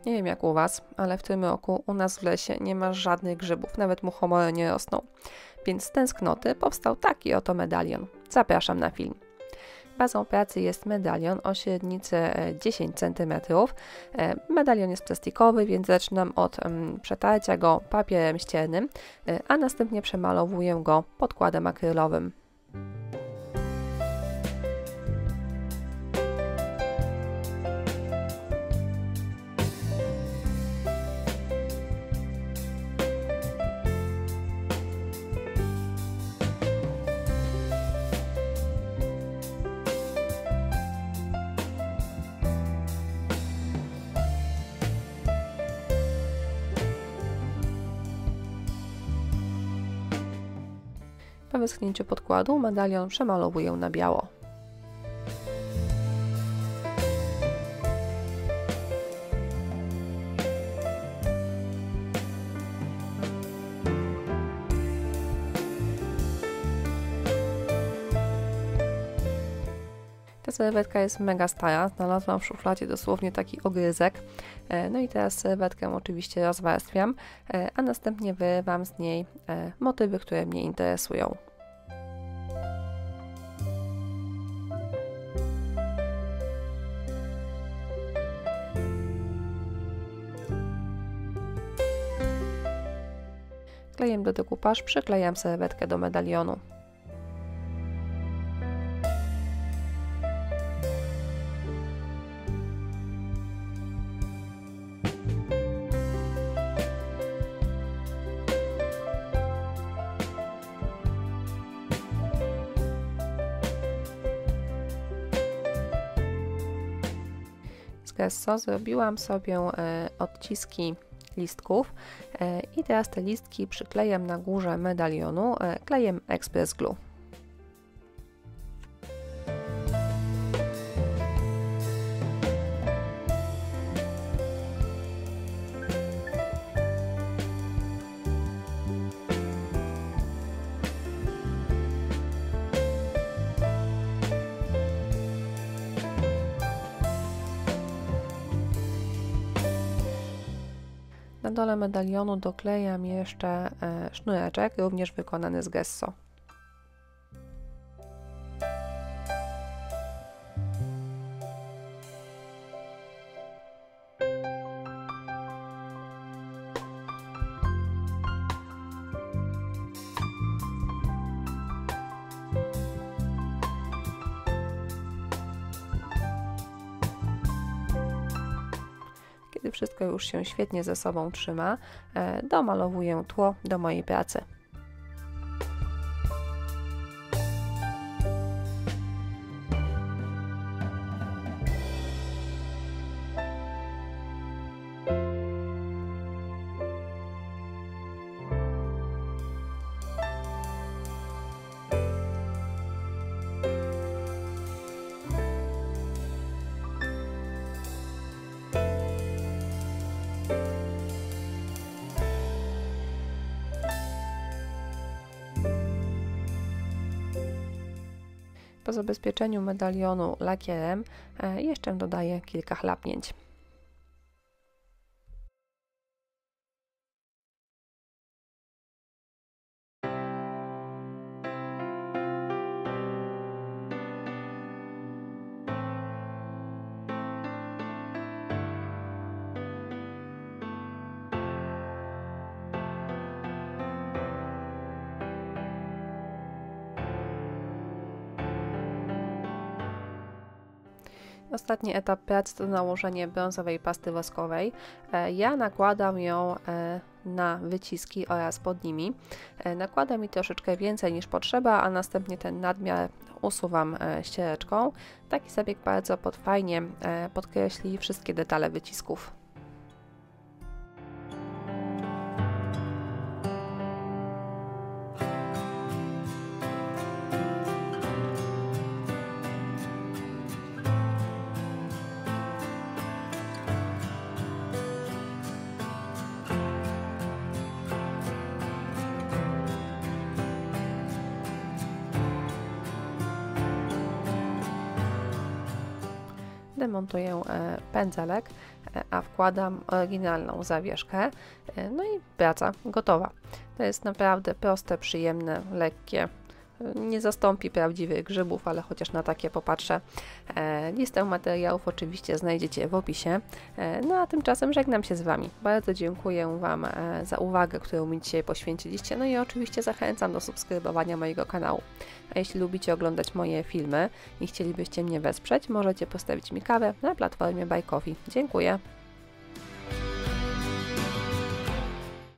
Nie wiem jak u Was, ale w tym roku u nas w lesie nie ma żadnych grzybów, nawet muchomory nie rosną. Więc z tęsknoty powstał taki oto medalion. Zapraszam na film. Bazą pracy jest medalion o średnicy 10 cm. Medalion jest plastikowy, więc zaczynam od przetarcia go papierem ściernym, a następnie przemalowuję go podkładem akrylowym. Po wyschnięciu podkładu medalion przemalowuję na biało. Ta serwetka jest mega stara, znalazłam w szufladzie dosłownie taki ogryzek. No i teraz serwetkę oczywiście rozwarstwiam, a następnie wyrywam z niej motywy, które mnie interesują. Klejem do dekupaż przyklejam serwetkę do medalionu. Z gesso zrobiłam sobie odciski listków i teraz te listki przyklejam na górze medalionu klejem Express Glue. Na dole medalionu doklejam jeszcze sznureczek, również wykonany z gesso. Kiedy wszystko już się świetnie ze sobą trzyma, domalowuję tło do mojej pracy. Po zabezpieczeniu medalionu lakierem jeszcze dodaję kilka chlapnięć. Ostatni etap pracy to nałożenie brązowej pasty woskowej. Ja nakładam ją na wyciski oraz pod nimi. Nakładam mi troszeczkę więcej niż potrzeba, a następnie ten nadmiar usuwam ściereczką. Taki zabieg bardzo fajnie podkreśli wszystkie detale wycisków. demontuję pędzelek, a wkładam oryginalną zawieszkę, no i praca gotowa. To jest naprawdę proste, przyjemne, lekkie. Nie zastąpi prawdziwych grzybów, ale chociaż na takie popatrzę. Listę materiałów oczywiście znajdziecie w opisie. No a tymczasem żegnam się z Wami. Bardzo dziękuję Wam za uwagę, którą mi dzisiaj poświęciliście. No i oczywiście zachęcam do subskrybowania mojego kanału. A jeśli lubicie oglądać moje filmy i chcielibyście mnie wesprzeć, możecie postawić mi kawę na platformie Buy Coffee. Dziękuję.